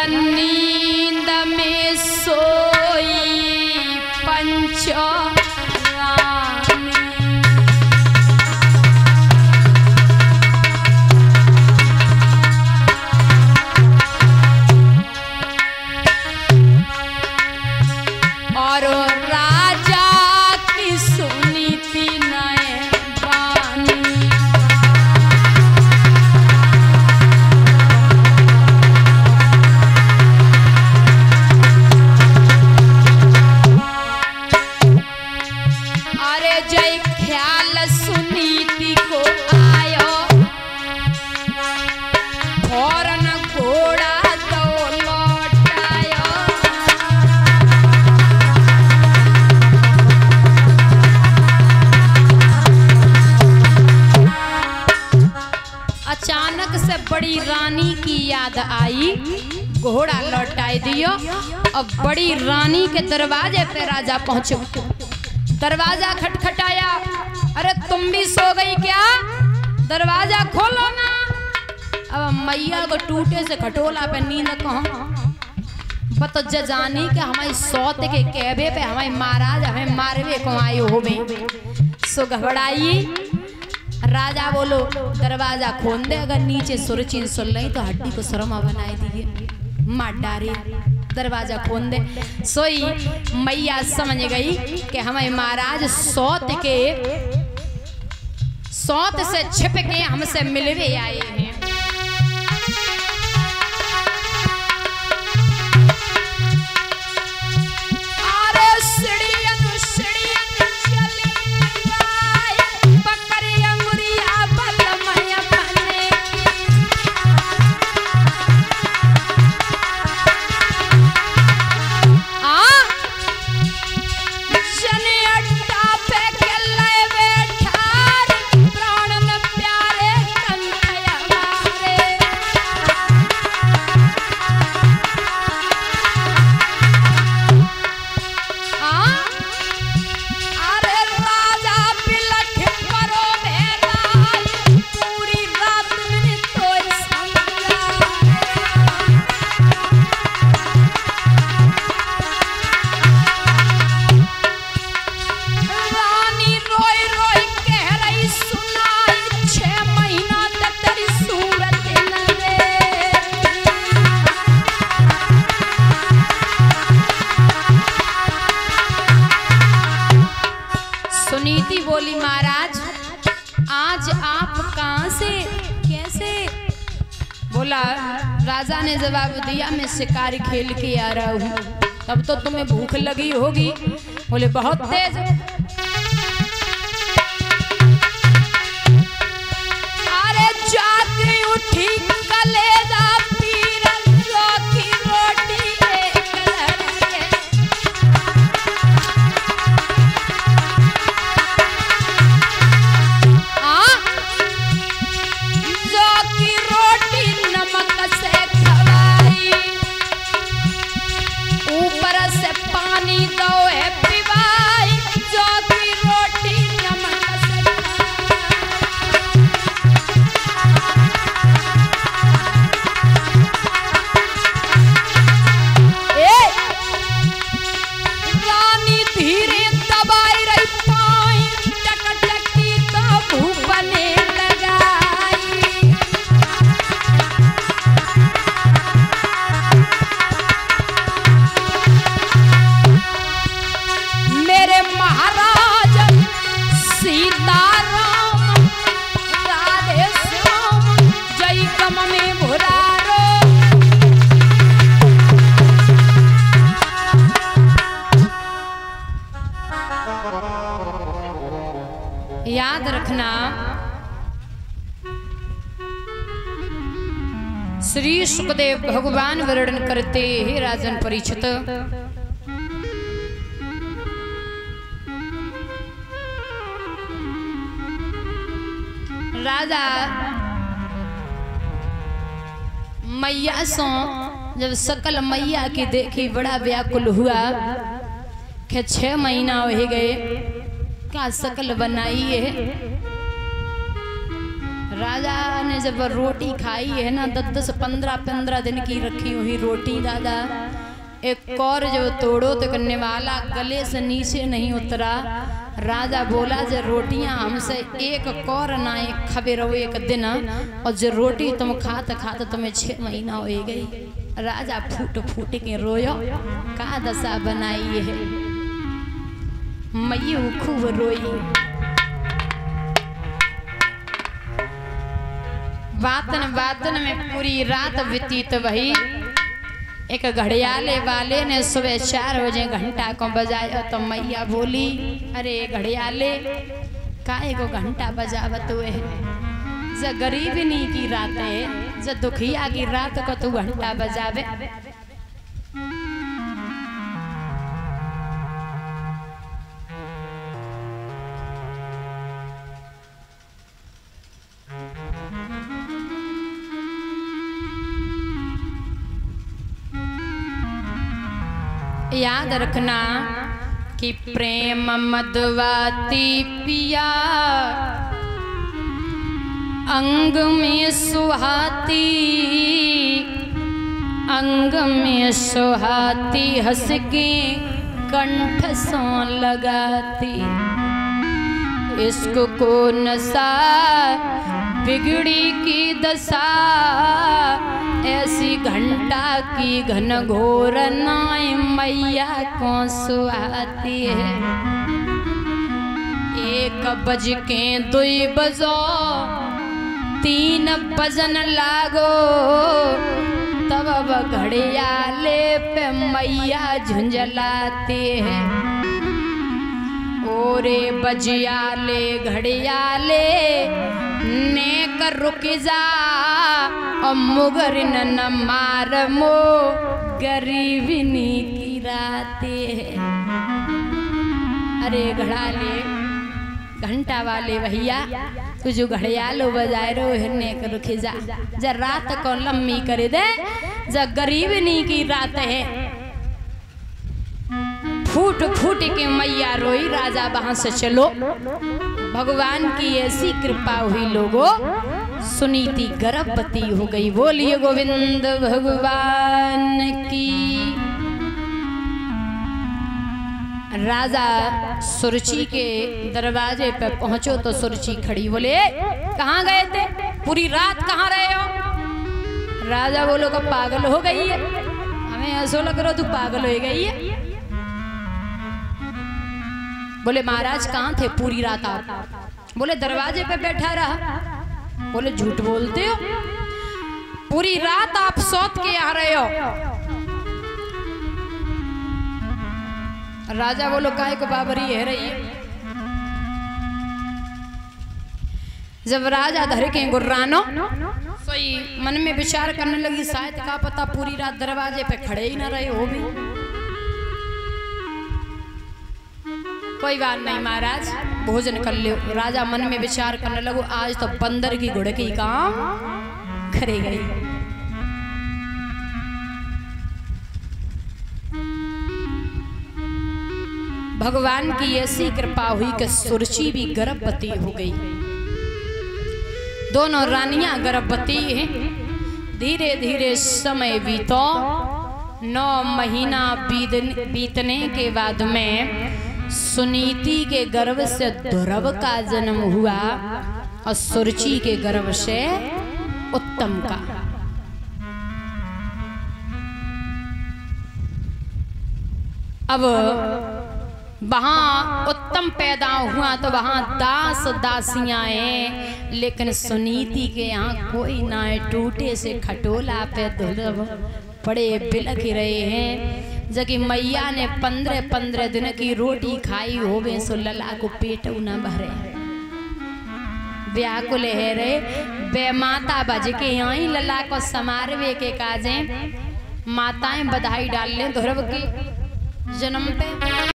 नींद में सोई पंचरानी। और राजा की सुनी थी नए बानी। अरे जय ख्याल सुनीति को आयो फौरन घोड़ा तो लौटायो। अचानक से बड़ी रानी की याद आई, घोड़ा लौटाई दियो। अब बड़ी रानी के दरवाजे पे राजा पहुंचे। दरवाजा खटखटाया, अरे तुम भी सो गई क्या? दरवाजा खोलो ना। अब मैया को टूटे से खटोला पे नींद कहाँ बत जानी के हमारी सौत के कहबे पे हमारे महाराज हमें मारवे को आए हो में सो घबराई। राजा बोलो दरवाजा खोल दे, अगर नीचे सुरचीन सुन ली तो हड्डी को शर्मा बनाए दिए मार डारे। दरवाजा खोल दे। सोई मैया समझ गई कि हमें महाराज सौत से छिप के हमसे मिलवे आए हैं। सुनीति बोली महाराज आज आप कहां से कैसे? बोला राजा ने जवाब दिया मैं शिकार खेल के आ रहा हूं। तब तो तुम्हें भूख लगी होगी। बोले बहुत तेज। अरे जाके उठी कलेजा पीर की रोटी याद रखना श्री सुखदेव भगवान वर्णन करते हैं राजन परीक्षित राजा मैया सो जब सकल मैया की देखी बड़ा व्याकुल हुआ कि 6 महीना हो गए का सकल बनाई है। राजा ने जब रोटी खाई है ना 10-15 दिन की रखी हुई रोटी दादा, एक और जो तोड़ो तो करने वाला गले से नीचे नहीं उतरा। राजा बोला जो रोटियां हमसे एक कौर ना खबे रहो एक दिन, और जो रोटी तुम खाते खाते तुम्हें 6 महीना हो गई। राजा फूट फूट के रोयो, का दशा बनाई है। मयू खूब रोई। बातन में पूरी रात व्यतीत वही। एक घड़ियाले वाले ने सुबह 4 बजे घंटा को बजाया तो मैया बोली, अरे घड़ियाले काहे को घंटा बजावत हुए है? ज गरीबनी की रात है, ज दुखिया की रात को तू घंटा बजावे। याद रखना कि प्रेम मदवाती पिया अंग में सुहाती, अंग में सुहाती हंस के कंठ सो लगाती। इश्क को नशा बिगड़ी की दशा, ऐसी घंटा की घन घोर नाय मैया को सुहाती है। 1 बज के 2 बजो 3 बजन लागो, तब अब घड़ियाले पे मैया झुंझलाते हैं। ओरे बजियाले घड़ियाले नेक रुक जा, और मुगर न मार मो गरीबनी की राते है। अरे घड़ाले घंटा वाले भैया, तू जो घड़ियालो बजाए रो हिरने कर रुक जा रात को लम्बी करे दे, जा गरीबनी की रात है। फूट फूट के मैया रोई। राजा वहां से चलो। भगवान की ऐसी कृपा हुई लोगों, सुनीति गर्भवती हो गई। बोलिए गोविंद भगवान की। राजा सुरुचि के दरवाजे पर पहुंचो तो सुरुचि खड़ी। बोले कहाँ गए थे? पूरी रात कहाँ रहे हो? राजा बोलो का पागल हो गई है, हमें ऐसा लग रहा तू पागल हो गई है। बोले महाराज कहाँ थे पूरी रात आप? बोले दरवाजे पे बैठा रहा। बोले झूठ बोलते हो, पूरी रात आप सौत के आ रहे हो। राजा बोलो काय को बाबरी है रही है। जब राजा धर के गुर्रानो सोई मन में विचार करने लगी, शायद का पता पूरी रात दरवाजे पे खड़े ही ना रहे हो भी। कोई बात नहीं महाराज, भोजन कर लो। राजा मन में विचार करने लगो, आज तो बंदर की घुड़की काम करे गई। भगवान की ऐसी कृपा हुई कि सुरुचि भी गर्भवती हो गई। दोनों रानियां गर्भवती हैं। धीरे धीरे समय बीतो। 9 महीना बीतने के बाद में सुनीति के गर्भ से ध्रुव का जन्म हुआ और सुरुचि के गर्भ से उत्तम का। अब वहां उत्तम पैदा हुआ तो वहां दास दासियां हैं, लेकिन सुनीति के यहाँ कोई ना है। टूटे से खटोला पे ध्रुव बड़े बिलख रहे हैं। जबकि मैया ने 15 दिन की रोटी खाई होवे सो लला को पेट न भरे। व्याकुल है रे बे माता बज के यहीं लला को समारवे के काजे। माताएं बधाई डाल ले ध्रुव के जन्म पे।